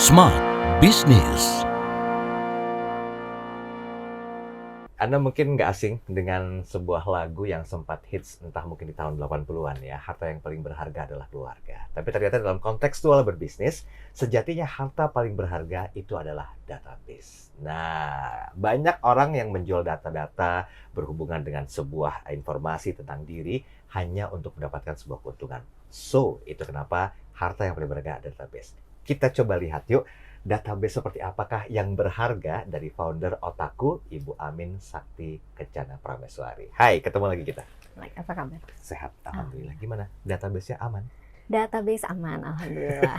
Smart Business. Anda mungkin nggak asing dengan sebuah lagu yang sempat hits entah mungkin di tahun 80-an ya, harta yang paling berharga adalah keluarga. Tapi ternyata dalam kontekstual berbisnis, sejatinya harta paling berharga itu adalah database. Nah, banyak orang yang menjual data-data berhubungan dengan sebuah informasi tentang diri hanya untuk mendapatkan sebuah keuntungan. So, itu kenapa harta yang paling berharga adalah database. Kita coba lihat yuk, database seperti apakah yang berharga dari founder Otaku, Ibu Amin Sakti Kencana Prameswari. Hai, ketemu lagi kita. Like, apa kabar? Sehat, alhamdulillah. Gimana? Database-nya aman? Database aman, alhamdulillah.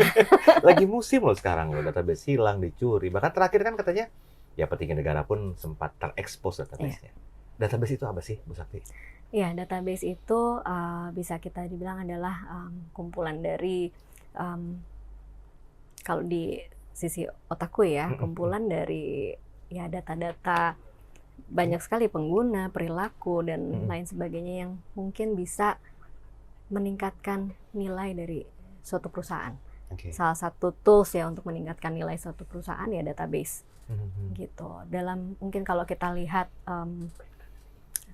Lagi musim loh sekarang loh, database hilang, dicuri. Bahkan terakhir kan katanya, ya petinggi negara pun sempat terekspos database-nya. Database itu apa sih, Bu Sakti? Ya, database itu bisa kita dibilang adalah kumpulan dari, kalau di sisi Otaku ya, kumpulan dari ya data-data banyak sekali pengguna, perilaku dan lain sebagainya yang mungkin bisa meningkatkan nilai dari suatu perusahaan. Okay. Salah satu tools ya untuk meningkatkan nilai suatu perusahaan ya database. Gitu. Dalam mungkin kalau kita lihat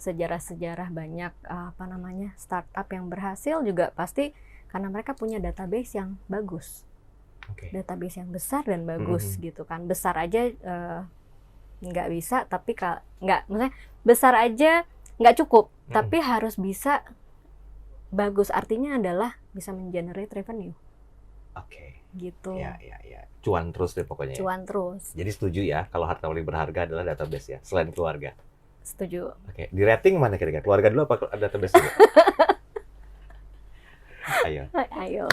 sejarah-sejarah banyak startup yang berhasil juga pasti karena mereka punya database yang bagus. Okay. Database yang besar dan bagus gitu kan. Besar aja nggak bisa, tapi maksudnya besar aja nggak cukup, tapi harus bisa bagus. Artinya adalah bisa mengenerate revenue. Oke. Gitu. Ya. Cuan terus deh pokoknya. Cuan terus. Jadi setuju ya kalau harta paling berharga adalah database ya, selain keluarga. Setuju. Oke. Di rating mana kira-kira? Keluarga dulu apa database dulu? Ayo.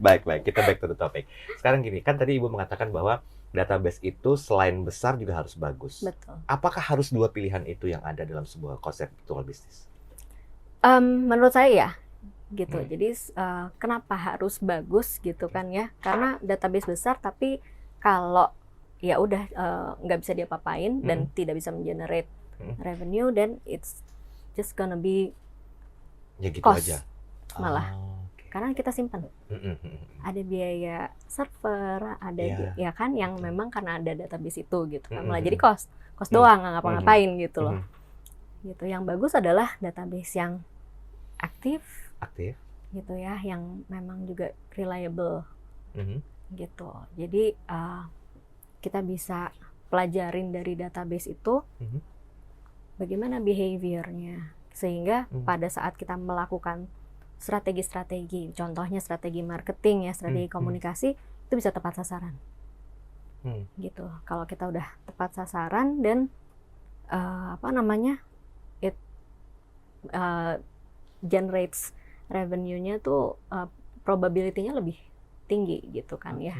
Baik, kita back to the topic. Sekarang gini, kan tadi Ibu mengatakan bahwa database itu selain besar juga harus bagus. Betul. Apakah harus dua pilihan itu yang ada dalam sebuah konseptual bisnis? Menurut saya ya, gitu. Jadi kenapa harus bagus gitu kan ya? Karena database besar, tapi kalau ya udah nggak bisa diapa-apain dan tidak bisa mengenerate revenue, then it's just gonna be ya gitu cost aja. Malah. Karena kita simpan. Ada biaya server, ada ya kan yang memang karena ada database itu gitu kan. Malah jadi cost doang, nggak ngapa-ngapain gitu loh. Gitu. Yang bagus adalah database yang aktif gitu ya, yang memang juga reliable. Gitu. Jadi kita bisa pelajarin dari database itu bagaimana behaviornya, sehingga pada saat kita melakukan strategi-strategi, contohnya strategi marketing ya, strategi komunikasi, itu bisa tepat sasaran. Gitu. Kalau kita udah tepat sasaran dan it generates revenue-nya tuh probability-nya lebih tinggi gitu kan ya.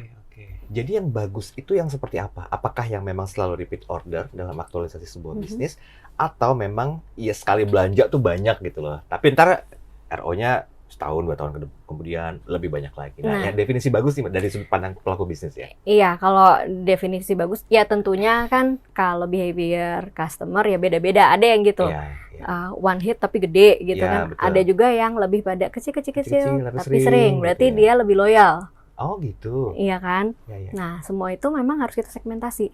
Jadi yang bagus itu yang seperti apa? Apakah yang memang selalu repeat order dalam aktualisasi sebuah bisnis, atau memang ya sekali belanja tuh banyak gitu loh, tapi ntar RO-nya setahun, 2 tahun kemudian lebih banyak lagi. Nah, ya, definisi bagus nih dari sudut pandang pelaku bisnis ya? Iya, kalau definisi bagus, ya tentunya kan kalau behavior customer ya beda-beda. Ada yang gitu, one hit tapi gede gitu kan. Betul. Ada juga yang lebih pada kecil-kecil tapi sering. Berarti dia lebih loyal. Oh gitu. Iya kan? Nah, semua itu memang harus kita segmentasi.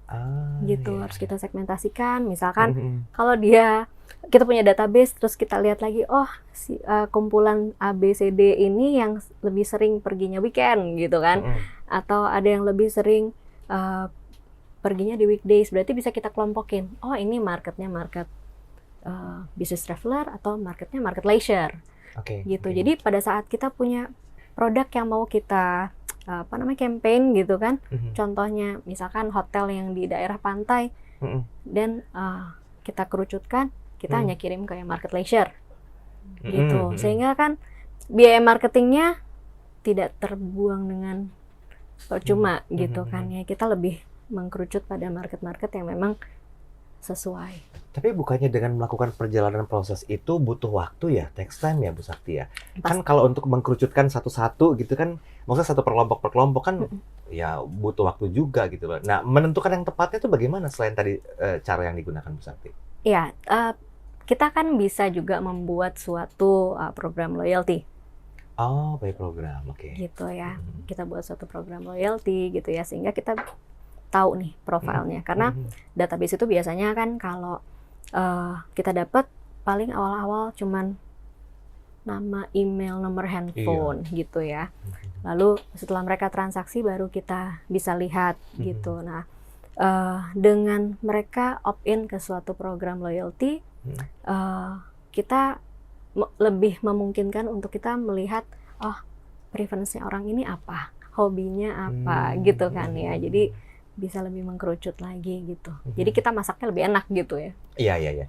Harus kita segmentasikan. Misalkan kalau kita punya database, terus kita lihat lagi, kumpulan ABCD ini yang lebih sering perginya weekend gitu kan, atau ada yang lebih sering perginya di weekdays, berarti bisa kita kelompokin. Oh, ini marketnya market business traveler atau marketnya market leisure. Gitu. Jadi pada saat kita punya produk yang mau kita campaign gitu kan, contohnya misalkan hotel yang di daerah pantai, dan kita kerucutkan, kita hanya kirim ke market leisure gitu, sehingga kan biaya marketingnya tidak terbuang dengan percuma gitu kan ya. Kita lebih mengkerucut pada market-market yang memang sesuai. Tapi bukannya dengan melakukan perjalanan proses itu butuh waktu ya, takes time ya Bu Sakti ya? Kan kalau untuk mengkerucutkan satu-satu gitu kan, maksudnya satu per kelompok kan ya butuh waktu juga gitu loh. Nah, menentukan yang tepatnya itu bagaimana selain tadi cara yang digunakan Bu Sakti? Iya, kita kan bisa juga membuat suatu program loyalty. Oh, by program, oke. gitu ya. Mhm. Kita buat suatu program loyalty gitu ya, sehingga kita tahu nih profilnya. Karena Mhm. database itu biasanya kan kalau kita dapat paling awal-awal cuman nama, email, nomor handphone gitu ya. Lalu setelah mereka transaksi baru kita bisa lihat gitu. Nah, dengan mereka opt-in ke suatu program loyalty, kita lebih memungkinkan untuk kita melihat, oh preferensi orang ini apa, hobinya apa gitu kan ya. Jadi bisa lebih mengkerucut lagi gitu. Jadi kita masaknya lebih enak gitu ya. Iya, iya, iya.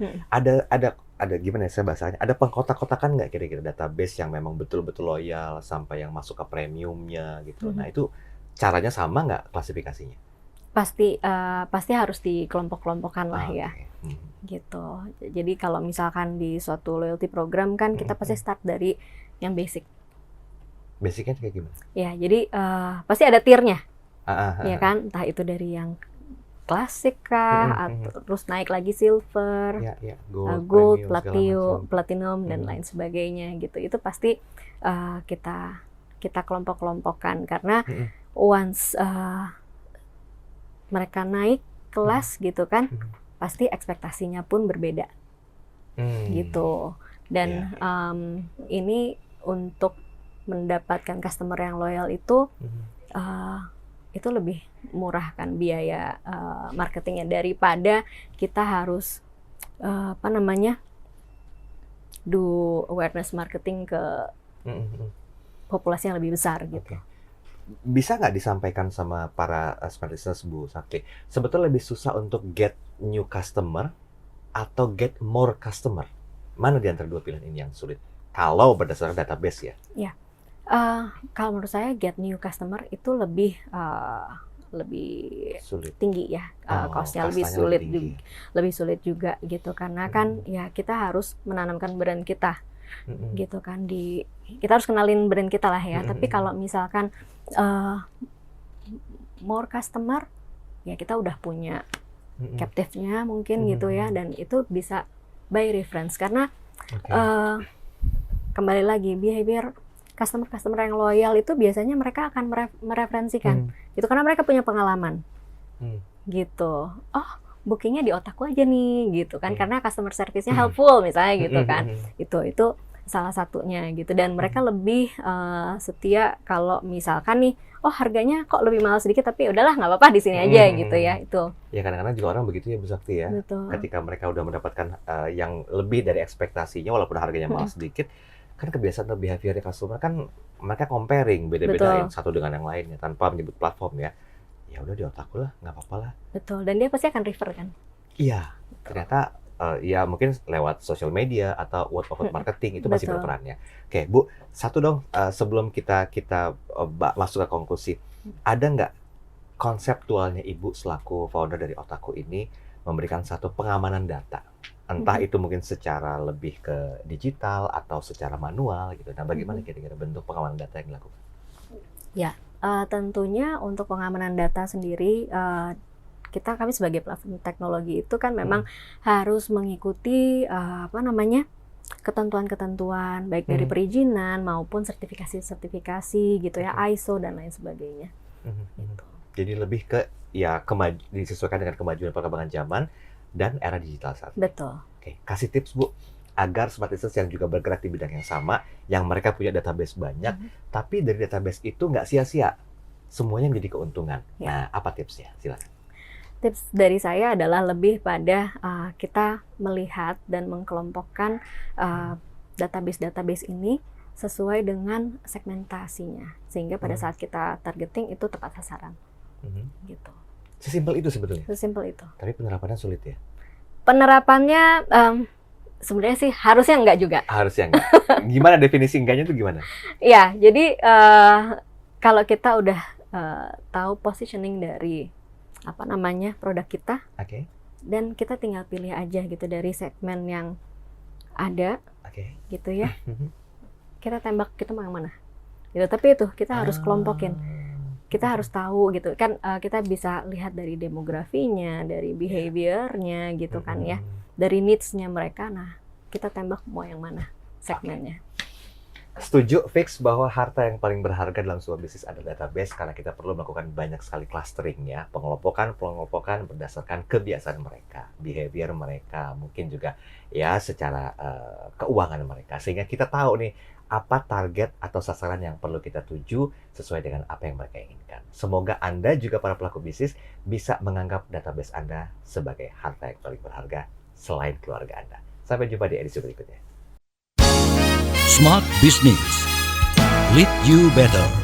Ada gimana ya saya bahasanya, ada pengkotak-kotakan nggak kira-kira database yang memang betul-betul loyal sampai yang masuk ke premiumnya gitu? Nah itu caranya sama nggak klasifikasinya? Pasti harus dikelompok-kelompokkan lah ya. Oke. Gitu. Jadi kalau misalkan di suatu loyalty program kan kita pasti start dari yang basic. Basicnya kayak gimana? Ya, jadi pasti ada tiernya, ya Ah. kan? Entah itu dari yang klasik kah, atau terus naik lagi silver, Ya, gold, premium, segala macam. platinum dan lain sebagainya gitu. Itu pasti kita kelompok-kelompokkan karena once mereka naik kelas gitu kan, pasti ekspektasinya pun berbeda gitu. Dan ini untuk mendapatkan customer yang loyal itu lebih murah kan biaya marketingnya daripada kita harus do awareness marketing ke populasi yang lebih besar gitu. Oke. Bisa nggak disampaikan sama para smart listeners Bu Sakti, sebetulnya lebih susah untuk get new customer atau get more customer? Mana di antara dua pilihan ini yang sulit? Kalau berdasarkan database ya? Ya, kalau menurut saya get new customer itu lebih Sulit. tinggi ya, cost-nya lebih sulit juga gitu karena kan ya kita harus menanamkan brand kita gitu kan, kita harus kenalin brand kita lah ya. Tapi kalau misalkan more customer ya kita udah punya captive-nya mungkin gitu ya, dan itu bisa by reference karena kembali lagi behavior customer yang loyal itu biasanya mereka akan mereferensikan itu karena mereka punya pengalaman gitu. Oh, bookingnya di otakku aja nih gitu kan, karena customer service-nya helpful misalnya gitu kan. Itu salah satunya gitu, dan mereka lebih setia kalau misalkan nih, oh harganya kok lebih mahal sedikit tapi udahlah nggak apa-apa di sini aja gitu ya. Itu ya kadang-kadang juga orang begitu ya Bu Sakti ya. betul. Ketika mereka udah mendapatkan yang lebih dari ekspektasinya walaupun harganya mahal sedikit, kan kebiasaan atau behavior customer kan mereka comparing beda-beda yang satu dengan yang lainnya tanpa menyebut platform ya. Ya udah di otakku lah, nggak apa-apa lah. Betul, dan dia pasti akan refer kan. Iya, ternyata ya mungkin lewat social media atau word of mouth marketing itu masih berperan ya. Oke Bu, satu dong sebelum kita masuk ke konklusi, ada nggak konseptualnya Ibu selaku founder dari Otaku ini memberikan satu pengamanan data? Entah itu mungkin secara lebih ke digital atau secara manual gitu. Nah, bagaimana kira-kira bentuk pengamanan data yang dilakukan? Ya, tentunya untuk pengamanan data sendiri, kami sebagai platform teknologi itu kan memang harus mengikuti ketentuan-ketentuan baik dari perizinan maupun sertifikasi gitu ya, ISO dan lain sebagainya. Gitu. Jadi lebih ke ya disesuaikan dengan kemajuan perkembangan zaman dan era digital saat ini. Betul. Oke, kasih tips Bu agar smart listeners yang juga bergerak di bidang yang sama, yang mereka punya database banyak, tapi dari database itu nggak sia-sia, semuanya menjadi keuntungan. Nah, apa tipsnya? Silakan. Tips dari saya adalah lebih pada kita melihat dan mengkelompokkan database ini sesuai dengan segmentasinya, sehingga pada saat kita targeting itu tepat sasaran. Gitu. Sesimpel itu sebetulnya. Sesimpel itu. Tapi penerapannya sulit ya? Penerapannya sebenarnya sih harusnya enggak juga. Harusnya enggak. Gimana definisi enggaknya itu gimana? Iya, jadi kalau kita udah tahu positioning dari produk kita, dan kita tinggal pilih aja gitu dari segmen yang ada, gitu ya. Kita tembak kita mau yang mana? Gitu. Tapi itu kita harus kelompokin. Kita harus tahu gitu kan, kita bisa lihat dari demografinya, dari behaviornya gitu kan ya, dari needs-nya mereka. Nah, kita tembak mau yang mana segmennya. Setuju, fix bahwa harta yang paling berharga dalam sebuah bisnis adalah database karena kita perlu melakukan banyak sekali clustering ya, pengelompokan berdasarkan kebiasaan mereka, behavior mereka, mungkin juga ya secara keuangan mereka, sehingga kita tahu nih apa target atau sasaran yang perlu kita tuju sesuai dengan apa yang mereka inginkan. Semoga Anda juga para pelaku bisnis bisa menganggap database Anda sebagai harta yang paling berharga selain keluarga Anda. Sampai jumpa di edisi berikutnya. Smart Business. Lead you better.